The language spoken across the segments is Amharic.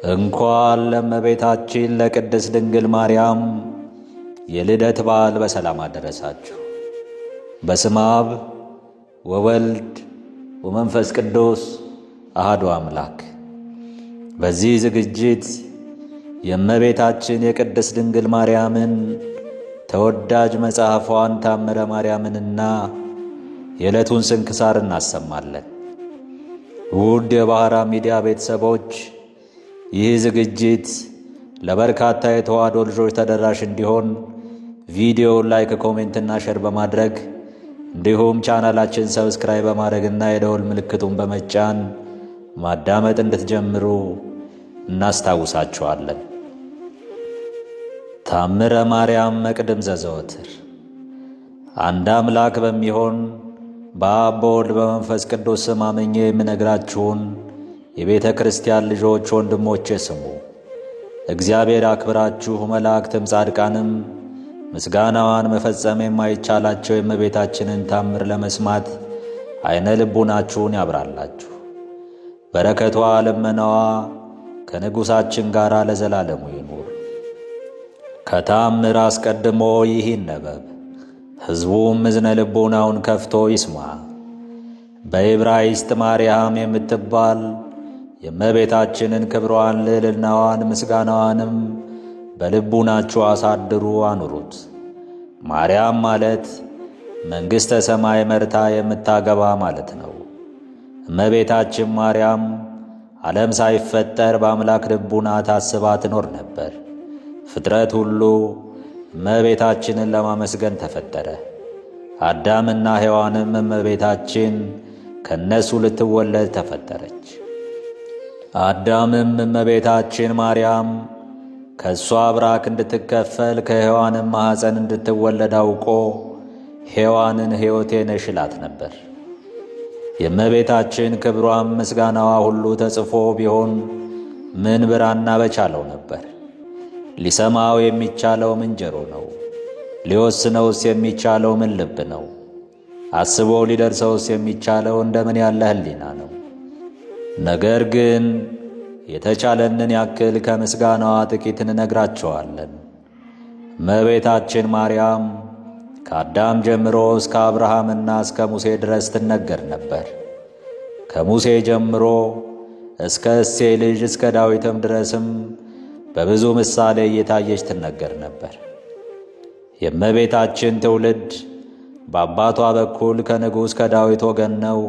እንኳን ለእመቤታችን ለቅድስት ድንግል ማርያም የልደት በዓል በሰላም አደረሳችሁ። በስመ አብ ወወልድ ወመንፈስ ቅዱስ አሐዱ አምላክ። በዚህ ዝግጅት የእመቤታችን የቅድስት ድንግል ማርያምን ተወዳጅ መጽሐፏን ታምረ ማርያምንና የዕለቱን ስንክሳር እናሰማለን። ውድ የባሕራ ሚዲያ ቤተሰቦች ይህ ዝግጅት ለበርካታ የተዋሕዶ ልጆች ተደራሽ እንዲሆን ቪዲዮ ላይክ፣ ኮሜንት እና ሼር በማድረግ እንዲሁም ቻናላችን ሰብስክራይብ በማድረግና የደወል ምልክቱን በመጫን ማዳመጥ እንድትጀምሩ እናስታውሳችኋለን። ታምረ ማርያም መቅድም ዘዘወትር። አንድ አምላክ በሚሆን በአብ በወልድ በመንፈስ ቅዱስ ስም አምኜ የምነግራችሁን የቤተ ክርስቲያን ልጆች ወንድሞቼ ስሙ። እግዚአብሔር አክብራችሁ መላእክትም ጻድቃንም ምስጋናዋን መፈጸም የማይቻላቸው የእመቤታችንን ታምር ለመስማት ዓይነ ልቡናችሁን ያብራላችሁ። በረከቷ ልመናዋ ከንጉሣችን ጋር ለዘላለሙ ይኑር። ከታምር አስቀድሞ ይህ ይነበብ፣ ሕዝቡም እዝነ ልቡናውን ከፍቶ ይስማ። በዕብራይስጥ ማርያም የምትባል የእመቤታችንን ክብሯን፣ ልዕልናዋን፣ ምስጋናዋንም በልቡናችሁ አሳድሩ አኑሩት። ማርያም ማለት መንግሥተ ሰማይ መርታ የምታገባ ማለት ነው። እመቤታችን ማርያም ዓለም ሳይፈጠር በአምላክ ልቡና ታስባ ትኖር ነበር። ፍጥረት ሁሉ እመቤታችንን ለማመስገን ተፈጠረ። አዳምና ሔዋንም እመቤታችን ከነሱ ልትወለድ ተፈጠረች። አዳምም እመቤታችን ማርያም ከእሷ አብራክ እንድትከፈል ከሔዋንም ማኅፀን እንድትወለድ አውቆ ሔዋንን ሕይወቴ ነሽ ይላት ነበር። የእመቤታችን ክብሯም ምስጋናዋ ሁሉ ተጽፎ ቢሆን ምን ብራና በቻለው ነበር። ሊሰማው የሚቻለው ምን ጆሮ ነው? ሊወስነውስ የሚቻለው ምን ልብ ነው? አስቦ ሊደርሰውስ የሚቻለው እንደምን ያለ ሕሊና ነው? ነገር ግን የተቻለንን ያክል ከምስጋናዋ ጥቂት እንነግራቸዋለን። እመቤታችን ማርያም ከአዳም ጀምሮ እስከ አብርሃምና እስከ ሙሴ ድረስ ትነገር ነበር። ከሙሴ ጀምሮ እስከ እሴይ ልጅ እስከ ዳዊትም ድረስም በብዙ ምሳሌ እየታየች ትነገር ነበር። የእመቤታችን ትውልድ በአባቷ በኩል ከንጉሥ ከዳዊት ወገን ነው።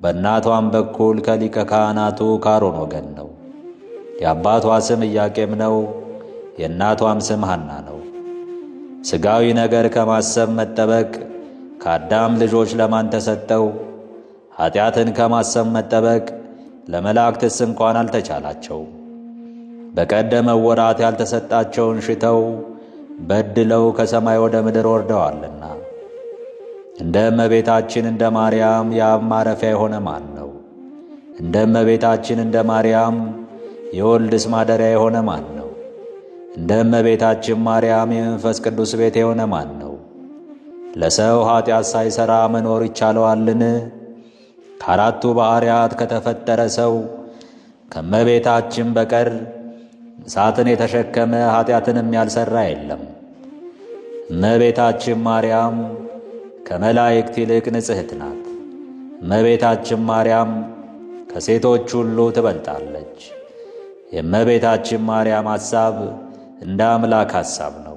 በእናቷም በኩል ከሊቀ ካህናቱ ከአሮን ወገን ነው። የአባቷ ስም ኢያቄም ነው። የእናቷም ስም ሐና ነው። ሥጋዊ ነገር ከማሰብ መጠበቅ ከአዳም ልጆች ለማን ተሰጠው? ኀጢአትን ከማሰብ መጠበቅ ለመላእክትስ እንኳን አልተቻላቸውም። በቀደመው ወራት ያልተሰጣቸውን ሽተው በድለው ከሰማይ ወደ ምድር ወርደዋልና። እንደ እመቤታችን እንደ ማርያም የአብ ማረፊያ የሆነ ማን ነው? እንደ እመቤታችን እንደ ማርያም የወልድስ ማደሪያ የሆነ ማን ነው? እንደ እመቤታችን ማርያም የመንፈስ ቅዱስ ቤት የሆነ ማን ነው? ለሰው ኀጢአት ሳይሠራ መኖር ይቻለዋልን? ከአራቱ ባሕርያት ከተፈጠረ ሰው ከእመቤታችን በቀር እሳትን የተሸከመ ኀጢአትንም ያልሠራ የለም። እመቤታችን ማርያም ከመላእክት ይልቅ ንጽሕት ናት። እመቤታችን ማርያም ከሴቶች ሁሉ ትበልጣለች። የእመቤታችን ማርያም ሐሳብ እንደ አምላክ ሐሳብ ነው።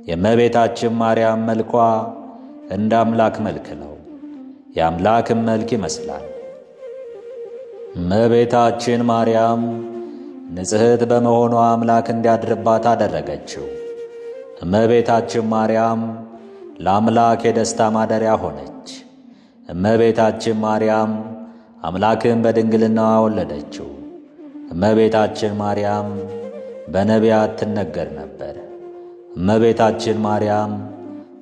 የእመቤታችን ማርያም መልኳ እንደ አምላክ መልክ ነው። የአምላክም መልክ ይመስላል። እመቤታችን ማርያም ንጽሕት በመሆኗ አምላክ እንዲያድርባት አደረገችው። እመቤታችን ማርያም ለአምላክ የደስታ ማደሪያ ሆነች። እመቤታችን ማርያም አምላክን በድንግልናዋ ወለደችው። እመቤታችን ማርያም በነቢያት ትነገር ነበር። እመቤታችን ማርያም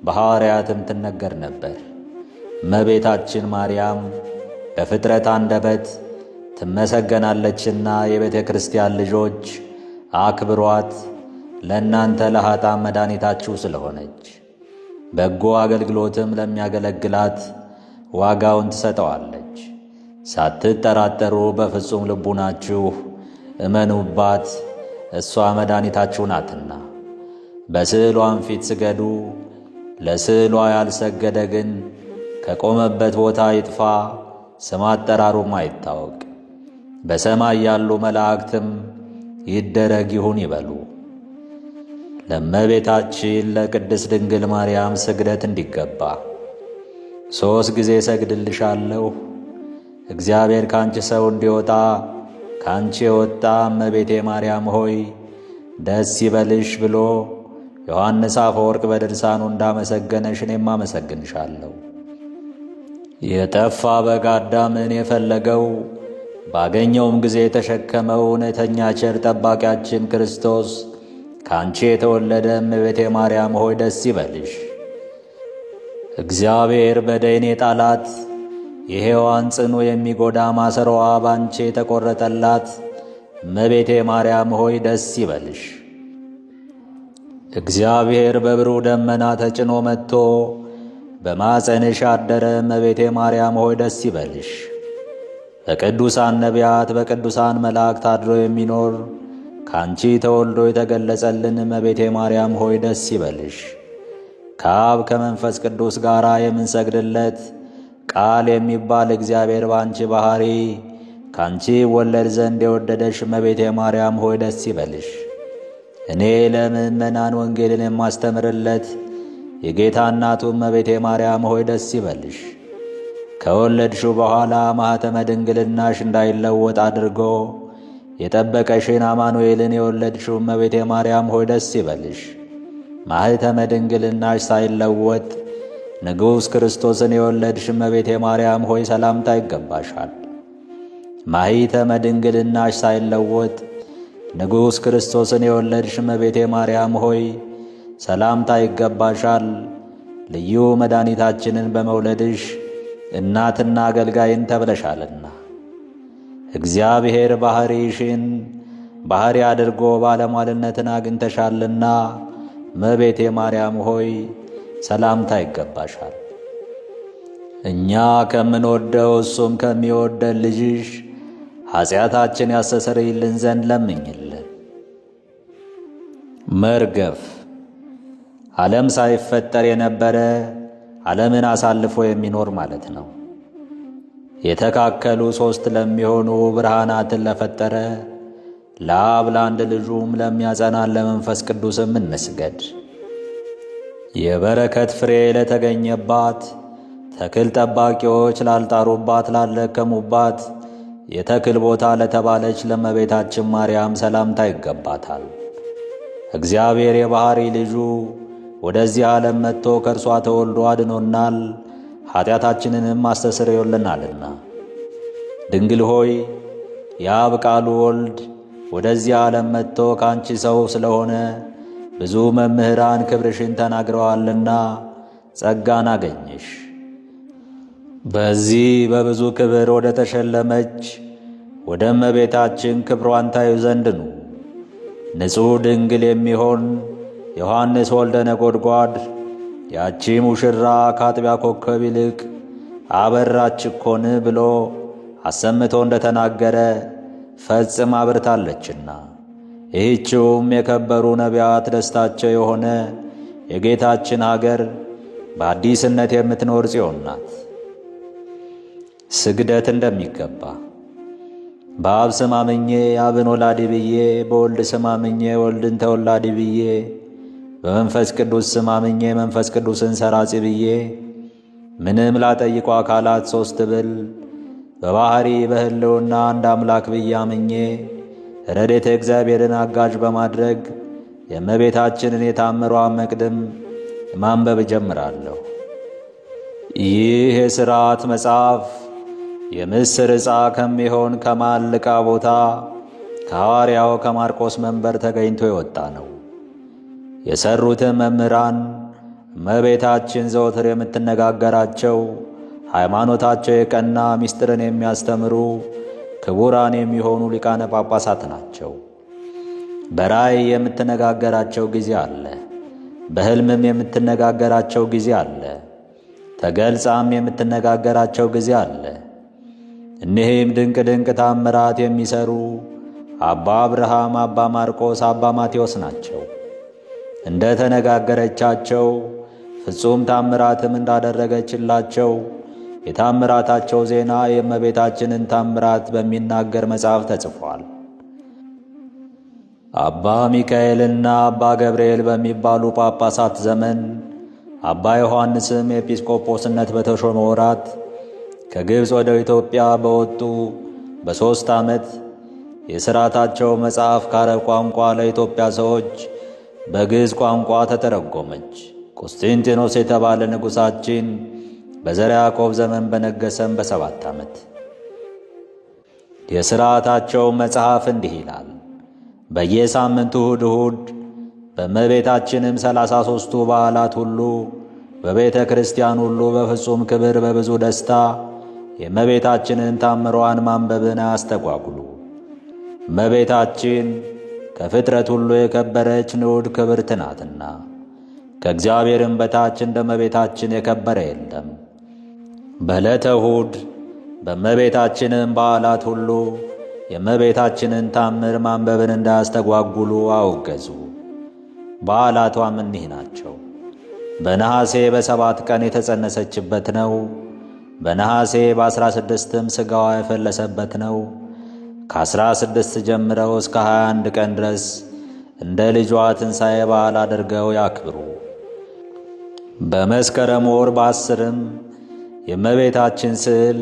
በሐዋርያትም ትነገር ነበር። እመቤታችን ማርያም በፍጥረት አንደበት ትመሰገናለችና የቤተ ክርስቲያን ልጆች አክብሯት፣ ለእናንተ ለኃጥአን መድኃኒታችሁ ስለሆነች። በጎ አገልግሎትም ለሚያገለግላት ዋጋውን ትሰጠዋለች። ሳትጠራጠሩ በፍጹም ልቡናችሁ እመኑባት፣ እሷ መድኃኒታችሁ ናትና። በስዕሏም ፊት ስገዱ። ለስዕሏ ያልሰገደ ግን ከቆመበት ቦታ ይጥፋ፣ ስም አጠራሩም አይታወቅ። በሰማይ ያሉ መላእክትም ይደረግ ይሁን ይበሉ። ለእመቤታችን ለቅድስት ድንግል ማርያም ስግደት እንዲገባ 3 ጊዜ ሰግድልሻለሁ። እግዚአብሔር ካንቺ ሰው እንዲወጣ ካንቺ የወጣ እመቤቴ ማርያም ሆይ ደስ ይበልሽ ብሎ ዮሐንስ አፈወርቅ በድርሳኑ እንዳመሰገነሽ እኔም አመሰግንሻለሁ። የጠፋ በግ አዳምን የፈለገው ባገኘውም ጊዜ የተሸከመው እውነተኛ ቸር ጠባቂያችን ክርስቶስ ካንቺ የተወለደ እመቤቴ ማርያም ሆይ ደስ ይበልሽ። እግዚአብሔር በደይን የጣላት የሔዋን ጽኑ የሚጎዳ ማሰሮዋ ባንቺ የተቆረጠላት እመቤቴ ማርያም ሆይ ደስ ይበልሽ። እግዚአብሔር በብሩህ ደመና ተጭኖ መጥቶ በማኅፀንሽ አደረ እመቤቴ ማርያም ሆይ ደስ ይበልሽ። በቅዱሳን ነቢያት በቅዱሳን መላእክት አድሮ የሚኖር ካንቺ ተወልዶ የተገለጸልን እመቤቴ ማርያም ሆይ ደስ ይበልሽ። ከአብ ከመንፈስ ቅዱስ ጋር የምንሰግድለት ቃል የሚባል እግዚአብሔር ባንቺ ባሕሪ ካንቺ ወለድ ዘንድ የወደደሽ እመቤቴ ማርያም ሆይ ደስ ይበልሽ። እኔ ለምእመናን ወንጌልን የማስተምርለት የጌታ እናቱ እመቤቴ ማርያም ሆይ ደስ ይበልሽ። ከወለድሽው በኋላ ማኅተመ ድንግልናሽ እንዳይለወጥ አድርጎ የጠበቀሽን አማኑኤልን የወለድሽው እመቤቴ ማርያም ሆይ ደስ ይበልሽ። ማኅተመ ድንግልናሽ ሳይለወጥ ንጉሥ ክርስቶስን የወለድሽ እመቤቴ ማርያም ሆይ ሰላምታ ይገባሻል። ማኅተመ ድንግልናሽ ሳይለወጥ ንጉሥ ክርስቶስን የወለድሽ እመቤቴ ማርያም ሆይ ሰላምታ ይገባሻል። ልዩ መድኃኒታችንን በመውለድሽ እናትና አገልጋይን ተብለሻልና። እግዚአብሔር ባሕሪሽን ባሕሪ አድርጎ ባለሟልነትን አግኝተሻልና እመቤቴ ማርያም ሆይ ሰላምታ ይገባሻል። እኛ ከምንወደው እሱም ከሚወደን ልጅሽ ኀጢአታችን ያስተሰርይልን ዘንድ ለምኝልን። መርገፍ ዓለም ሳይፈጠር የነበረ ዓለምን አሳልፎ የሚኖር ማለት ነው። የተካከሉ 3 ለሚሆኑ ብርሃናትን ለፈጠረ ለአብ ለአንድ ልጁም ለሚያጸናን ለመንፈስ ቅዱስም እንስገድ። የበረከት ፍሬ ለተገኘባት ተክል ጠባቂዎች ላልጣሩባት ላለከሙባት የተክል ቦታ ለተባለች ለእመቤታችን ማርያም ሰላምታ ይገባታል። እግዚአብሔር የባሕሪ ልጁ ወደዚህ ዓለም መጥቶ ከእርሷ ተወልዶ አድኖናል፣ ኀጢአታችንንም አስተስርዮልናልና። ድንግል ሆይ የአብ ቃሉ ወልድ ወደዚህ ዓለም መጥቶ ካንቺ ሰው ስለሆነ ብዙ መምህራን ክብርሽን ተናግረዋልና ጸጋን አገኘሽ። በዚህ በብዙ ክብር ወደ ተሸለመች ወደ እመቤታችን ክብሯን ታዩ ዘንድ ኑ። ንጹሕ ድንግል የሚሆን ዮሐንስ ወልደ ነጎድጓድ ያቺ ሙሽራ ከአጥቢያ ኮከብ ይልቅ አበራች እኮን ብሎ አሰምቶ እንደተናገረ ፈጽማ አብርታለችና፣ ይህችውም የከበሩ ነቢያት ደስታቸው የሆነ የጌታችን አገር በአዲስነት የምትኖር ጽዮን ናት። ስግደት እንደሚገባ በአብ ስም አምኜ አብን ወላዲ ብዬ፣ በወልድ ስም አምኜ ወልድን ተወላዲ ብዬ፣ በመንፈስ ቅዱስ ስም አምኜ መንፈስ ቅዱስን ሰራጺ ብዬ፣ ምንም ላጠይቁ አካላት 3 ብል በባሕሪ በሕልውና አንድ አምላክ ብዬ አምኜ ረድኤተ እግዚአብሔርን አጋዥ በማድረግ የእመቤታችንን የታምሯን መቅድም ማንበብ እጀምራለሁ። ይህ የሥርዓት መጽሐፍ የምስር ዕፃ ከሚሆን ከማልቃ ቦታ ከሐዋርያው ከማርቆስ መንበር ተገኝቶ የወጣ ነው። የሠሩትም መምህራን እመቤታችን ዘወትር የምትነጋገራቸው ሃይማኖታቸው የቀና ምስጢርን የሚያስተምሩ ክቡራን የሚሆኑ ሊቃነ ጳጳሳት ናቸው። በራእይ የምትነጋገራቸው ጊዜ አለ፣ በሕልምም የምትነጋገራቸው ጊዜ አለ፣ ተገልጻም የምትነጋገራቸው ጊዜ አለ። እኒህም ድንቅ ድንቅ ታምራት የሚሰሩ አባ አብርሃም፣ አባ ማርቆስ፣ አባ ማቴዎስ ናቸው። እንደ ተነጋገረቻቸው ፍጹም ታምራትም እንዳደረገችላቸው የታምራታቸው ዜና የእመቤታችንን ታምራት በሚናገር መጽሐፍ ተጽፏል። አባ ሚካኤልና አባ ገብርኤል በሚባሉ ጳጳሳት ዘመን አባ ዮሐንስም ኤጲስቆጶስነት በተሾመ ወራት ከግብፅ ወደ ኢትዮጵያ በወጡ በ3 ዓመት የሥርዓታቸው መጽሐፍ ከአረብ ቋንቋ ለኢትዮጵያ ሰዎች በግዕዝ ቋንቋ ተተረጎመች። ቁስጥንጥኖስ የተባለ ንጉሣችን በዘርዓ ያዕቆብ ዘመን በነገሰም በ7 ዓመት። የሥርዓታቸው መጽሐፍ እንዲህ ይላል። በየሳምንቱ እሁድ በእመቤታችንም 33ቱ በዓላት ሁሉ በቤተ ክርስቲያን ሁሉ በፍጹም ክብር በብዙ ደስታ የእመቤታችንን ታምሯን ማንበብን አያስተጓጉሉ። እመቤታችን ከፍጥረት ሁሉ የከበረች ንዑድ ክብርት ናትና ከእግዚአብሔርም በታች እንደ እመቤታችን የከበረ የለም። በዕለተ እሁድ በእመቤታችንም በዓላት ሁሉ የእመቤታችንን ታምር ማንበብን እንዳያስተጓጉሉ አወገዙ። በዓላቷም እኒህ ናቸው። በነሐሴ በ7 ቀን የተጸነሰችበት ነው። በነሐሴ በ16ም ሥጋዋ የፈለሰበት ነው። ከ16 ጀምረው እስከ 21 ቀን ድረስ እንደ ልጇ ትንሣኤ በዓል አድርገው ያክብሩ። በመስከረም ወር በ10ም የእመቤታችን ስዕል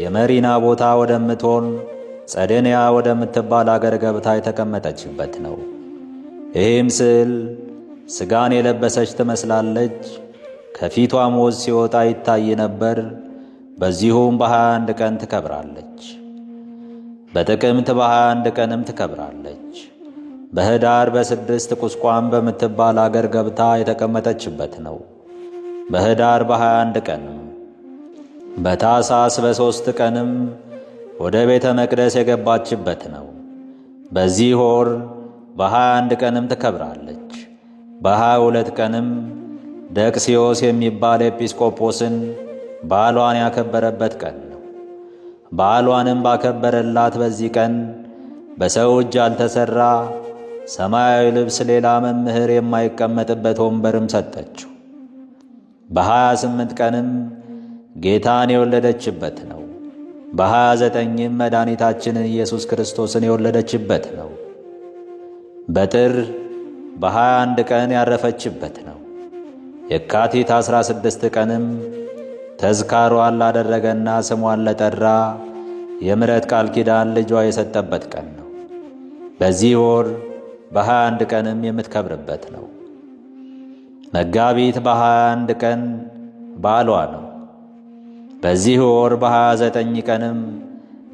የመሪና ቦታ ወደምትሆን ጸደንያ ወደምትባል አገር ገብታ የተቀመጠችበት ነው። ይህም ስዕል ሥጋን የለበሰች ትመስላለች። ከፊቷም ወዝ ሲወጣ ይታይ ነበር። በዚሁም በ21 ቀን ትከብራለች። በጥቅምት በ21 ቀንም ትከብራለች። በኅዳር በ6 ቁስቋም በምትባል አገር ገብታ የተቀመጠችበት ነው። በኅዳር በ21 ቀንም በታኅሳስ በ3 ቀንም ወደ ቤተ መቅደስ የገባችበት ነው። በዚህ ወር በ21 ቀንም ትከብራለች። በ22 ቀንም ደቅስዮስ የሚባል ኤጲስቆጶስን በዓሏን ያከበረበት ቀን ነው። በዓሏንም ባከበረላት በዚህ ቀን በሰው እጅ ያልተሠራ ሰማያዊ ልብስ ሌላ መምህር የማይቀመጥበት ወንበርም ሰጠችው። በ28 ቀንም ጌታን የወለደችበት ነው። በ29ም መድኃኒታችንን ኢየሱስ ክርስቶስን የወለደችበት ነው። በጥር በ21 ቀን ያረፈችበት ነው። የካቲት 16 ቀንም ተዝካሯን ላደረገና ስሟን ለጠራ የምሕረት ቃል ኪዳን ልጇ የሰጠበት ቀን ነው። በዚህ ወር በ21 ቀንም የምትከብርበት ነው። መጋቢት በ21 ቀን በዓሏ ነው። በዚህ ወር በ29 ቀንም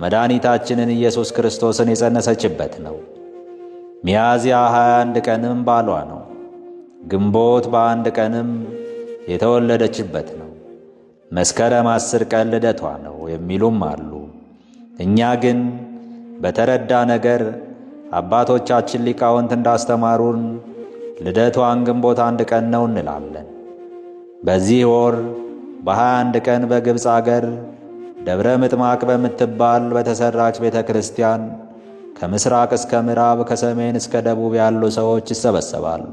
መድኃኒታችንን ኢየሱስ ክርስቶስን የጸነሰችበት ነው። ሚያዝያ 21 ቀንም በዓሏ ነው። ግንቦት በ1 ቀንም የተወለደችበት ነው። መስከረም 10 ቀን ልደቷ ነው የሚሉም አሉ። እኛ ግን በተረዳ ነገር አባቶቻችን ሊቃውንት እንዳስተማሩን ልደቷን ግንቦት 1 ቀን ነው እንላለን። በዚህ ወር በ21 ቀን በግብፅ አገር ደብረ ምጥማቅ በምትባል በተሠራች ቤተ ክርስቲያን ከምሥራቅ እስከ ምዕራብ ከሰሜን እስከ ደቡብ ያሉ ሰዎች ይሰበሰባሉ።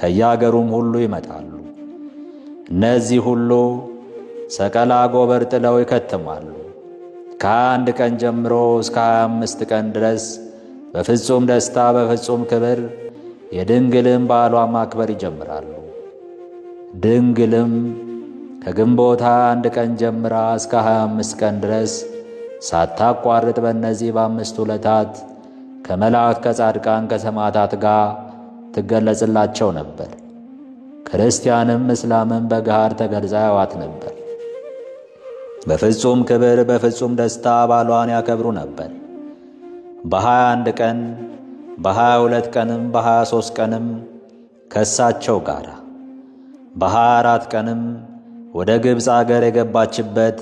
ከያገሩም ሁሉ ይመጣሉ። እነዚህ ሁሉ ሰቀላ ጎበር ጥለው ይከትማሉ። ከ21 ቀን ጀምሮ እስከ 25 ቀን ድረስ በፍጹም ደስታ በፍጹም ክብር የድንግልም በዓሏን ማክበር ይጀምራሉ። ድንግልም ከግንቦት 21 ቀን ጀምራ እስከ 25 ቀን ድረስ ሳታቋርጥ በእነዚህ በ5 ዕለታት ከመላእክት ከጻድቃን ከሰማዕታት ጋር ትገለጽላቸው ነበር። ክርስቲያንም እስላምም በጋር ተገልጻ ያዋት ነበር። በፍጹም ክብር በፍጹም ደስታ በዓሏን ያከብሩ ነበር። በ21 ቀን በ22 ቀንም በ23 ቀንም ከእሳቸው ጋር በ24 ቀንም ወደ ግብፅ አገር የገባችበት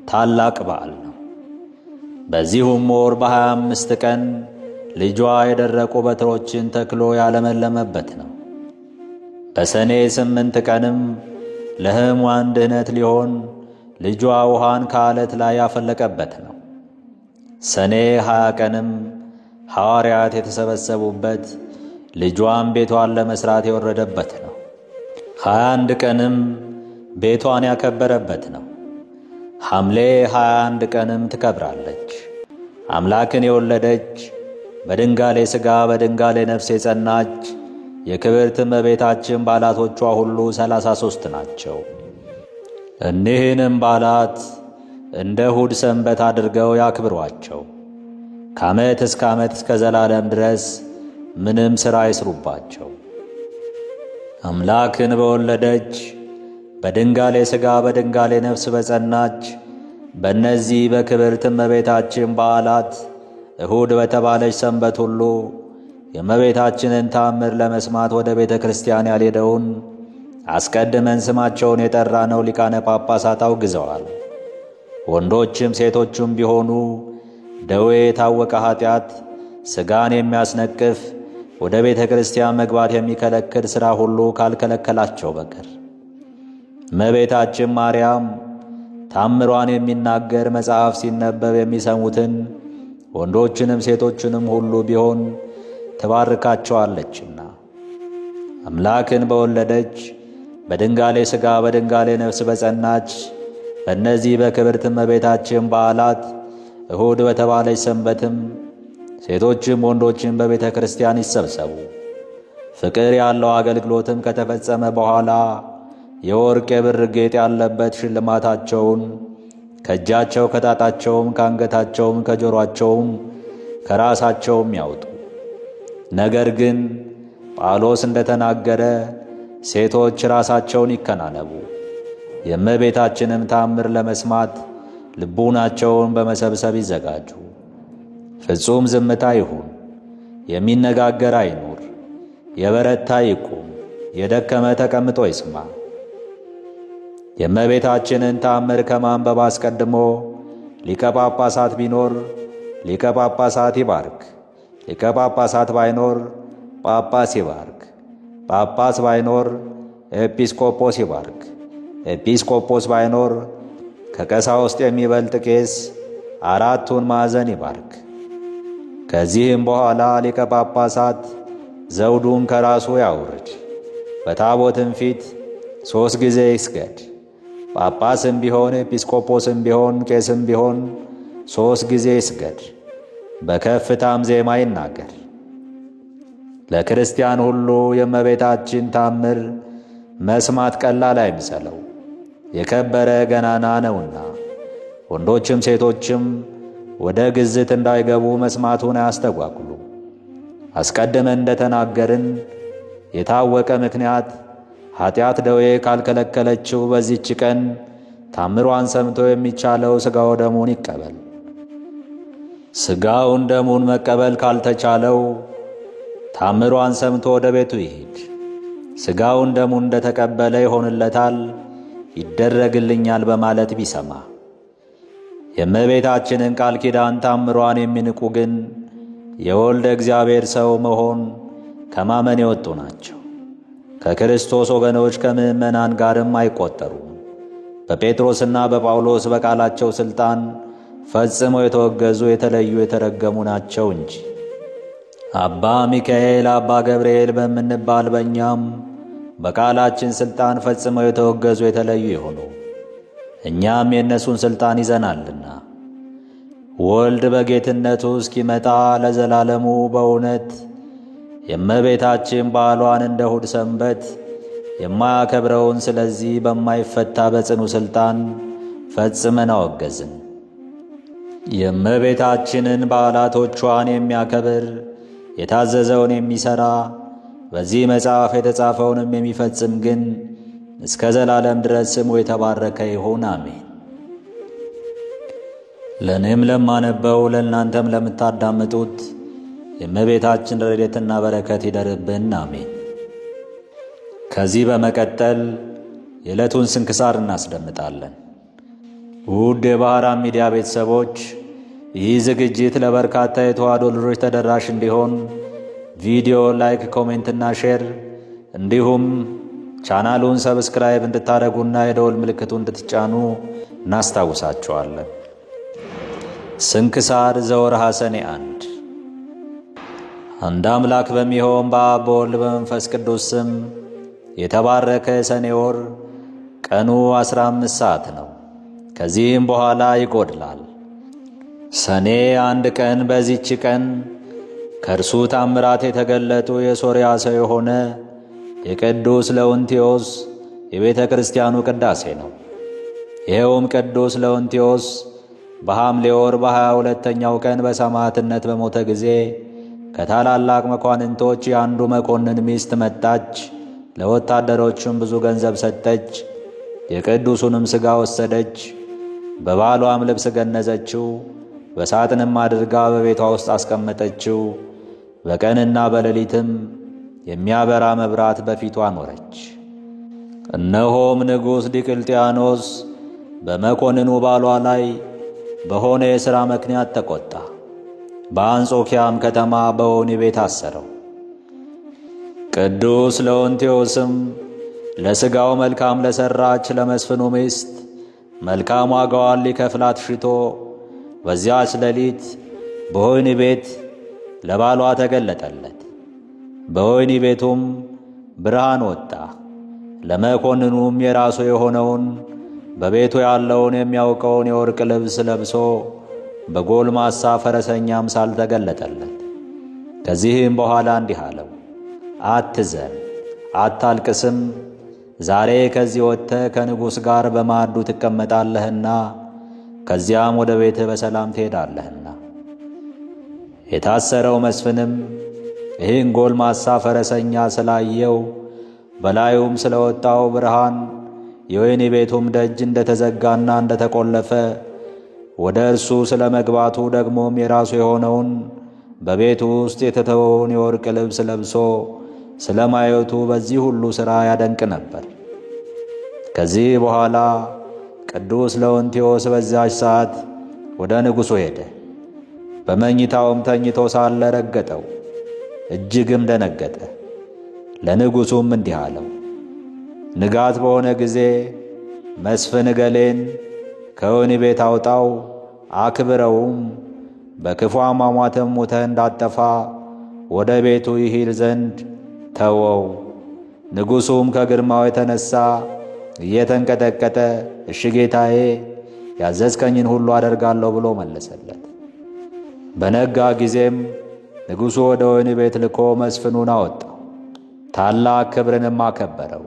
ታላቅ በዓል ነው። በዚሁም ወር በ25 ቀን ልጇ የደረቁ በትሮችን ተክሎ ያለመለመበት ነው። በሰኔ 8 ቀንም ለሕሙዋን ድኅነት ሊሆን ልጇ ውሃን ከዓለት ላይ ያፈለቀበት ነው። ሰኔ 20 ቀንም ሐዋርያት የተሰበሰቡበት ልጇም ቤቷን ለመሥራት የወረደበት ነው። 21 ቀንም ቤቷን ያከበረበት ነው። ሐምሌ 21 ቀንም ትከብራለች። አምላክን የወለደች በድንጋሌ ሥጋ በድንጋሌ ነፍስ የጸናች የክብርት እመቤታችን በዓላቶቿ ሁሉ 33 ናቸው። እኒህንም በዓላት እንደ እሁድ ሰንበት አድርገው ያክብሯቸው። ከዓመት እስከ ዓመት እስከ ዘላለም ድረስ ምንም ሥራ አይስሩባቸው። አምላክን በወለደች በድንጋሌ ሥጋ በድንጋሌ ነፍስ በጸናች በእነዚህ በክብርት እመቤታችን በዓላት እሁድ በተባለች ሰንበት ሁሉ የእመቤታችንን ተአምር ለመስማት ወደ ቤተ ክርስቲያን ያልሄደውን አስቀድመን ስማቸውን የጠራነው ሊቃነ ጳጳሳት አውግዘዋል። ወንዶችም ሴቶችም ቢሆኑ ደዌ የታወቀ ኃጢአት፣ ሥጋን የሚያስነቅፍ ወደ ቤተ ክርስቲያን መግባት የሚከለክል ሥራ ሁሉ ካልከለከላቸው በቀር እመቤታችን ማርያም ታምሯን የሚናገር መጽሐፍ ሲነበብ የሚሰሙትን ወንዶችንም ሴቶችንም ሁሉ ቢሆን ትባርካቸዋለችና አምላክን በወለደች በድንጋሌ ሥጋ በድንጋሌ ነፍስ በጸናች በእነዚህ በክብርት እመቤታችን በዓላት እሁድ በተባለች ሰንበትም ሴቶችም ወንዶችም በቤተ ክርስቲያን ይሰብሰቡ። ፍቅር ያለው አገልግሎትም ከተፈጸመ በኋላ የወርቅ የብር ጌጥ ያለበት ሽልማታቸውን ከእጃቸው ከጣጣቸውም ከአንገታቸውም ከጆሮአቸውም ከራሳቸውም ያውጡ። ነገር ግን ጳውሎስ እንደተናገረ ሴቶች ራሳቸውን ይከናነቡ፣ የእመቤታችንም ተአምር ለመስማት ልቡናቸውን በመሰብሰብ ይዘጋጁ። ፍጹም ዝምታ ይሁን፣ የሚነጋገር አይኑር፣ የበረታ ይቁም፣ የደከመ ተቀምጦ ይስማ። የእመቤታችንን ተአምር ከማንበብ አስቀድሞ ሊቀ ጳጳሳት ቢኖር ሊቀ ጳጳሳት ይባርክ፣ ሊቀ ጳጳሳት ባይኖር ጳጳስ ይባርክ፣ ጳጳስ ባይኖር ኤጲስቆጶስ ይባርክ፣ ኤጲስቆጶስ ባይኖር ከቀሳውስት የሚበልጥ ቄስ አራቱን ማዕዘን ይባርክ። ከዚህም በኋላ ሊቀ ጳጳሳት ዘውዱን ከራሱ ያውርድ፣ በታቦትም ፊት 3 ጊዜ ይስገድ። ጳጳስም ቢሆን ኤጲስቆጶስም ቢሆን ቄስም ቢሆን 3 ጊዜ ይስገድ፣ በከፍታም ዜማ ይናገር። ለክርስቲያን ሁሉ የእመቤታችን ተአምር መስማት ቀላል አይምሰለው፣ የከበረ ገናና ነውና። ወንዶችም ሴቶችም ወደ ግዝት እንዳይገቡ መስማቱን አያስተጓጉሉ። አስቀድመን እንደተናገርን የታወቀ ምክንያት ኃጢአት ደዌ ካልከለከለችው በዚህች ቀን ታምሯን ሰምቶ የሚቻለው ሥጋው ደሙን ይቀበል። ሥጋውን ደሙን መቀበል ካልተቻለው ታምሯን ሰምቶ ወደ ቤቱ ይሄድ። ሥጋውን ደሙን እንደተቀበለ ይሆንለታል፣ ይደረግልኛል በማለት ቢሰማ። የእመቤታችንን ቃል ኪዳን ታምሯን የሚንቁ ግን የወልደ እግዚአብሔር ሰው መሆን ከማመን የወጡ ናቸው። ከክርስቶስ ወገኖች ከምዕመናን ጋርም አይቆጠሩም። በጴጥሮስና በጳውሎስ በቃላቸው ሥልጣን ፈጽመው የተወገዙ የተለዩ የተረገሙ ናቸው እንጂ። አባ ሚካኤል አባ ገብርኤል በምንባል በእኛም በቃላችን ሥልጣን ፈጽመው የተወገዙ የተለዩ የሆኑ እኛም የእነሱን ሥልጣን ይዘናልና ወልድ በጌትነቱ እስኪመጣ ለዘላለሙ በእውነት የእመቤታችን በዓሏን እንደ እሁድ ሰንበት የማያከብረውን ስለዚህ በማይፈታ በጽኑ ሥልጣን ፈጽመን አወገዝን። የእመቤታችንን በዓላቶቿን የሚያከብር የታዘዘውን የሚሠራ በዚህ መጽሐፍ የተጻፈውንም የሚፈጽም ግን እስከ ዘላለም ድረስ ስሙ የተባረከ ይሁን፣ አሜን። ለእኔም ለማነበው ለእናንተም ለምታዳምጡት የእመቤታችን ረድኤትና በረከት ይደርብን፣ አሜን። ከዚህ በመቀጠል የዕለቱን ስንክሳር እናስደምጣለን። ውድ የባህራን ሚዲያ ቤተሰቦች፣ ይህ ዝግጅት ለበርካታ የተዋሕዶ ልጆች ተደራሽ እንዲሆን ቪዲዮ ላይክ፣ ኮሜንትና ሼር እንዲሁም ቻናሉን ሰብስክራይብ እንድታደርጉና የደወል ምልክቱን እንድትጫኑ እናስታውሳችኋለን። ስንክሳር ዘወርኀ ሰኔ 1 አንድ አምላክ በሚሆን በአብ በወልድ በመንፈስ ቅዱስ ስም የተባረከ ሰኔ ወር ቀኑ 15 ሰዓት ነው። ከዚህም በኋላ ይጎድላል። ሰኔ 1 ቀን በዚህች ቀን ከእርሱ ታምራት የተገለጡ የሶርያ ሰው የሆነ የቅዱስ ለውንቲዮስ የቤተ ክርስቲያኑ ቅዳሴ ነው። ይኸውም ቅዱስ ለውንቲዮስ በሐምሌ ወር በ22ኛው ቀን በሰማዕትነት በሞተ ጊዜ ከታላላቅ መኳንንቶች የአንዱ መኮንን ሚስት መጣች። ለወታደሮቹም ብዙ ገንዘብ ሰጠች። የቅዱሱንም ሥጋ ወሰደች። በባሏም ልብስ ገነዘችው። በሳጥንም አድርጋ በቤቷ ውስጥ አስቀመጠችው። በቀንና በሌሊትም የሚያበራ መብራት በፊቷ አኖረች። እነሆም ንጉሥ ዲቅልጥያኖስ በመኮንኑ ባሏ ላይ በሆነ የሥራ ምክንያት ተቆጣ። በአንጾኪያም ከተማ በወህኒ ቤት አሰረው። ቅዱስ ለውንቲዮስም ለሥጋው መልካም ለሠራች ለመስፍኑ ሚስት መልካም ዋጋዋን ሊከፍላት ሽቶ በዚያች ሌሊት በወህኒ ቤት ለባሏ ተገለጠለት። በወህኒ ቤቱም ብርሃን ወጣ። ለመኮንኑም የራሱ የሆነውን በቤቱ ያለውን የሚያውቀውን የወርቅ ልብስ ለብሶ በጎልማሳ ፈረሰኛ አምሳል ተገለጠለት። ከዚህም በኋላ እንዲህ አለው፣ አትዘን፣ አታልቅስም። ዛሬ ከዚህ ወጥተህ ከንጉሥ ጋር በማዕዱ ትቀመጣለህና ከዚያም ወደ ቤትህ በሰላም ትሄዳለህና። የታሰረው መስፍንም ይህን ጎልማሳ ፈረሰኛ ስላየው በላዩም ስለወጣው ብርሃን የወህኒ ቤቱም ደጅ እንደተዘጋና እንደተቆለፈ ወደ እርሱ ስለ መግባቱ ደግሞም የራሱ የሆነውን በቤቱ ውስጥ የተተወውን የወርቅ ልብስ ለብሶ ስለ ማየቱ በዚህ ሁሉ ሥራ ያደንቅ ነበር። ከዚህ በኋላ ቅዱስ ለውንቲዮስ በዚያች ሰዓት ወደ ንጉሡ ሄደ። በመኝታውም ተኝቶ ሳለ ረገጠው፣ እጅግም ደነገጠ። ለንጉሡም እንዲህ አለው፣ ንጋት በሆነ ጊዜ መስፍን እገሌን ከወህኒ ቤት አውጣው፣ አክብረውም፣ በክፉ አሟሟትም ሞተህ እንዳጠፋ ወደ ቤቱ ይሂድ ዘንድ ተወው። ንጉሡም ከግርማው የተነሣ እየተንቀጠቀጠ እሺ ጌታዬ፣ ያዘዝከኝን ሁሉ አደርጋለሁ ብሎ መለሰለት። በነጋ ጊዜም ንጉሡ ወደ ወህኒ ቤት ልኮ መስፍኑን አወጣው፣ ታላቅ ክብርንም አከበረው።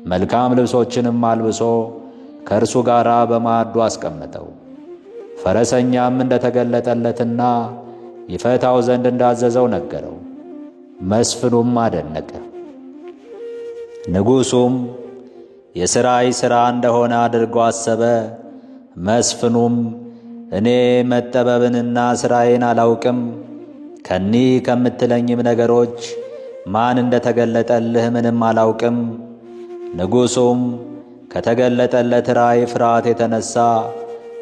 መልካም ልብሶችንም አልብሶ ከእርሱ ጋር በማዕዱ አስቀመጠው። ፈረሰኛም እንደተገለጠለትና ይፈታው ዘንድ እንዳዘዘው ነገረው። መስፍኑም አደነቀ። ንጉሡም የሥራይ ሥራ እንደሆነ አድርጎ አሰበ። መስፍኑም እኔ መጠበብንና ሥራዬን አላውቅም፣ ከኒህ ከምትለኝም ነገሮች ማን እንደተገለጠልህ ምንም አላውቅም። ንጉሡም ከተገለጠለት ራእይ ፍርሃት የተነሣ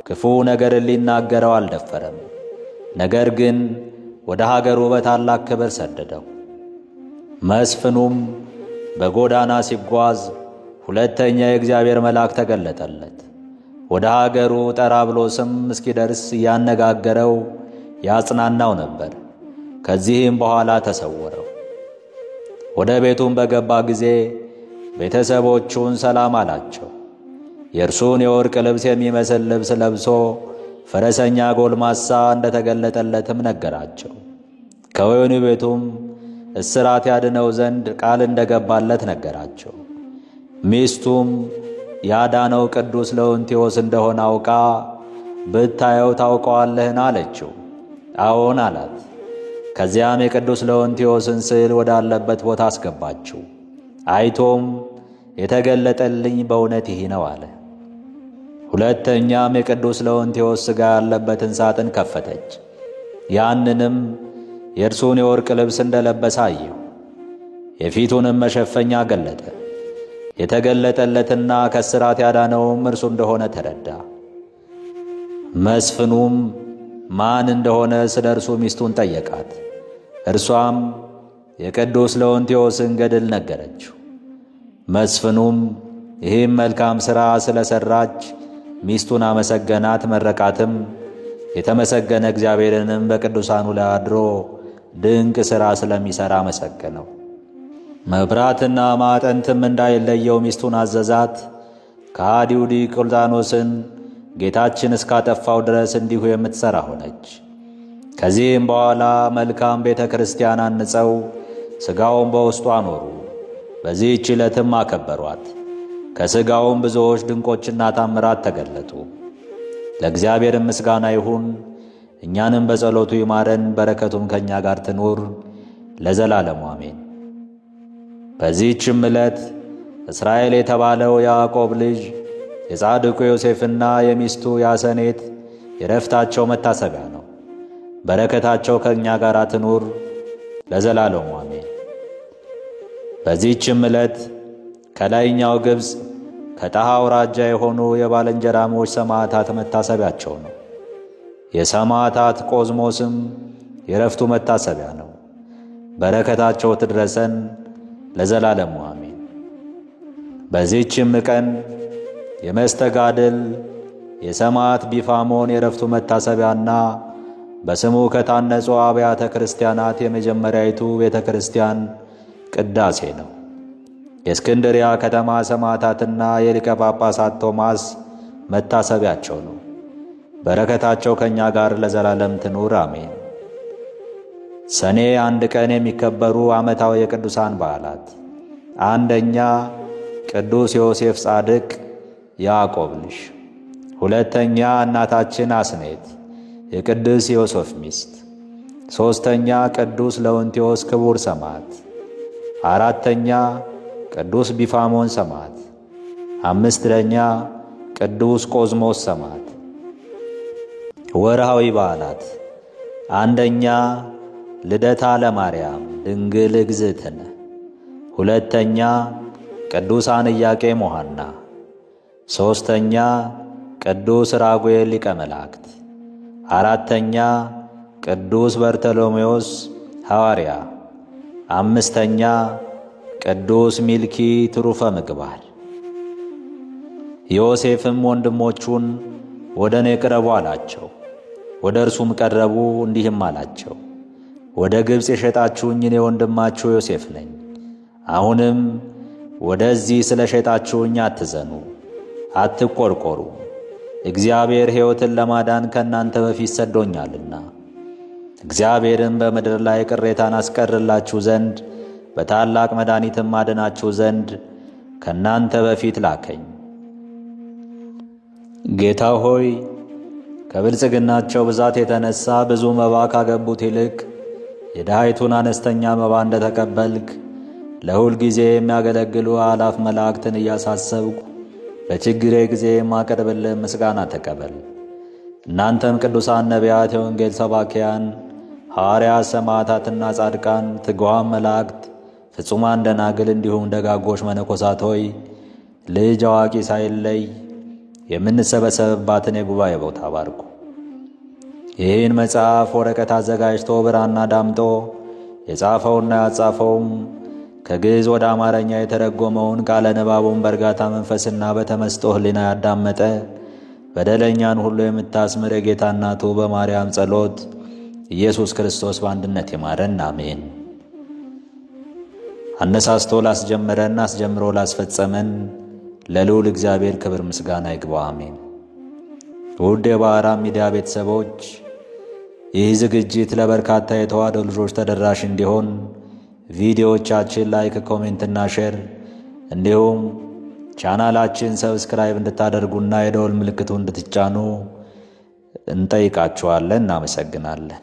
ክፉ ነገርን ሊናገረው አልደፈረም። ነገር ግን ወደ ሀገሩ በታላቅ ክብር ሰደደው። መስፍኑም በጎዳና ሲጓዝ ሁለተኛ የእግዚአብሔር መልአክ ተገለጠለት። ወደ ሀገሩ ጠራብሎስም እስኪደርስ እያነጋገረው ያጽናናው ነበር። ከዚህም በኋላ ተሰወረው። ወደ ቤቱም በገባ ጊዜ ቤተሰቦቹን ሰላም አላቸው። የእርሱን የወርቅ ልብስ የሚመስል ልብስ ለብሶ ፈረሰኛ ጎልማሳ እንደተገለጠለትም ነገራቸው። ከወህኒ ቤቱም እስራት ያድነው ዘንድ ቃል እንደገባለት ነገራቸው። ሚስቱም ያዳነው ቅዱስ ለውንቲዮስ እንደሆነ አውቃ ብታየው ታውቀዋለህን አለችው። አዎን አላት። ከዚያም የቅዱስ ለውንቲዮስን ስዕል ወዳለበት ቦታ አስገባችው። አይቶም የተገለጠልኝ በእውነት ይህ ነው አለ። ሁለተኛም የቅዱስ ለውንቲዮስ ሥጋ ያለበትን ሳጥን ከፈተች። ያንንም የእርሱን የወርቅ ልብስ እንደለበሰ አየው። የፊቱንም መሸፈኛ ገለጠ። የተገለጠለትና ከእስራት ያዳነውም እርሱ እንደሆነ ተረዳ። መስፍኑም ማን እንደሆነ ስለ እርሱ ሚስቱን ጠየቃት። እርሷም የቅዱስ ለውንቲዮስን ገድል ነገረችው። መስፍኑም ይህም መልካም ሥራ ስለ ሠራች ሚስቱን አመሰገናት፣ መረቃትም። የተመሰገነ እግዚአብሔርንም በቅዱሳኑ ላይ አድሮ ድንቅ ሥራ ስለሚሠራ አመሰገነው። መብራትና ማዕጠንትም እንዳይለየው ሚስቱን አዘዛት። ከሃዲው ዲዮቅልጥያኖስን ጌታችን እስካጠፋው ድረስ እንዲሁ የምትሠራ ሆነች። ከዚህም በኋላ መልካም ቤተ ክርስቲያን አንጸው ሥጋውን በውስጡ አኖሩ። በዚህች ዕለትም አከበሯት። ከሥጋውም ብዙዎች ድንቆችና ታምራት ተገለጡ። ለእግዚአብሔር ምስጋና ይሁን። እኛንም በጸሎቱ ይማረን፣ በረከቱም ከእኛ ጋር ትኑር ለዘላለሙ አሜን። በዚህችም ዕለት እስራኤል የተባለው ያዕቆብ ልጅ የጻድቁ ዮሴፍና የሚስቱ ያሰኔት የረፍታቸው መታሰቢያ ነው። በረከታቸው ከእኛ ጋር ትኑር ለዘላለሙ አሜን። በዚህችም ዕለት ከላይኛው ግብፅ ከጣሃ አውራጃ የሆኑ የባልንጀራሞች ሰማዕታት መታሰቢያቸው ነው። የሰማዕታት ቆዝሞስም የረፍቱ መታሰቢያ ነው። በረከታቸው ትድረሰን ለዘላለሙ አሜን። በዚህችም ቀን የመስተጋድል የሰማዕት ቢፋሞን የረፍቱ መታሰቢያና በስሙ ከታነጹ አብያተ ክርስቲያናት የመጀመሪያይቱ ቤተ ክርስቲያን ቅዳሴ ነው። የእስክንድርያ ከተማ ሰማዕታትና የሊቀ ጳጳሳት ቶማስ መታሰቢያቸው ነው። በረከታቸው ከእኛ ጋር ለዘላለም ትኑር አሜን። ሰኔ 1 ቀን የሚከበሩ ዓመታዊ የቅዱሳን በዓላት፣ አንደኛ ቅዱስ ዮሴፍ ጻድቅ ያዕቆብ ልጅ፣ ሁለተኛ እናታችን አስኔት የቅዱስ ዮሴፍ ሚስት፣ ሦስተኛ ቅዱስ ለውንቴዎስ ክቡር ሰማዕት፣ አራተኛ ቅዱስ ቢፋሞን ሰማዕት፣ አምስተኛ ቅዱስ ቆዝሞስ ሰማዕት። ወርሃዊ በዓላት፣ አንደኛ ልደታ ለማርያም ድንግል እግዝእትነ፣ ሁለተኛ ቅዱሳን ኢያቄም ወሐና፣ ሦስተኛ ቅዱስ ራጉኤል ሊቀ መላእክት፣ አራተኛ ቅዱስ በርተሎሜዎስ ሐዋርያ፣ አምስተኛ ቅዱስ ሚልኪ ትሩፈ ምግባር። ዮሴፍም ወንድሞቹን ወደ እኔ ቅረቡ አላቸው። ወደ እርሱም ቀረቡ፣ እንዲህም አላቸው፣ ወደ ግብፅ የሸጣችሁኝ እኔ ወንድማችሁ ዮሴፍ ነኝ። አሁንም ወደዚህ ስለ ሸጣችሁኝ አትዘኑ፣ አትቆርቆሩ። እግዚአብሔር ሕይወትን ለማዳን ከእናንተ በፊት ሰዶኛልና። እግዚአብሔርም በምድር ላይ ቅሬታን አስቀርላችሁ ዘንድ በታላቅ መድኃኒትም አድናችሁ ዘንድ ከእናንተ በፊት ላከኝ። ጌታ ሆይ ከብልጽግናቸው ብዛት የተነሳ ብዙ መባ ካገቡት ይልቅ የድሃይቱን አነስተኛ መባ እንደተቀበልክ ለሁል ጊዜ የሚያገለግሉ አላፍ መላእክትን እያሳሰብኩ በችግሬ ጊዜ የማቀርብልህ ምስጋና ተቀበል። እናንተም ቅዱሳን ነቢያት፣ የወንጌል ሰባኪያን ሐዋርያት፣ ሰማዕታትና ጻድቃን፣ ትጉሃን መላእክት፣ ፍጹማን ደናግል እንዲሁም ደጋጎች መነኮሳት ሆይ ልጅ አዋቂ ሳይለይ የምንሰበሰብባትን የጉባኤ ቦታ ባርኩ። ይህን መጽሐፍ ወረቀት አዘጋጅቶ ብራና ዳምጦ የጻፈውና ያጻፈውም ከግዕዝ ወደ አማርኛ የተረጎመውን ቃለ ንባቡን በእርጋታ መንፈስና በተመስጦ ሕሊና ያዳመጠ በደለኛን ሁሉ የምታስምር የጌታ እናቱ በማርያም ጸሎት ኢየሱስ ክርስቶስ በአንድነት ይማረን አሜን። አነሳስቶ ላስጀመረን አስጀምሮ ላስፈጸመን ለልዑል እግዚአብሔር ክብር ምስጋና ይግባው አሜን። ውድ የባሕራም ሚዲያ ቤተሰቦች ይህ ዝግጅት ለበርካታ የተዋሕዶ ልጆች ተደራሽ እንዲሆን ቪዲዮዎቻችን ላይክ፣ ኮሜንትና ሼር እንዲሁም ቻናላችን ሰብስክራይብ እንድታደርጉና የደወል ምልክቱን እንድትጫኑ እንጠይቃችኋለን። እናመሰግናለን።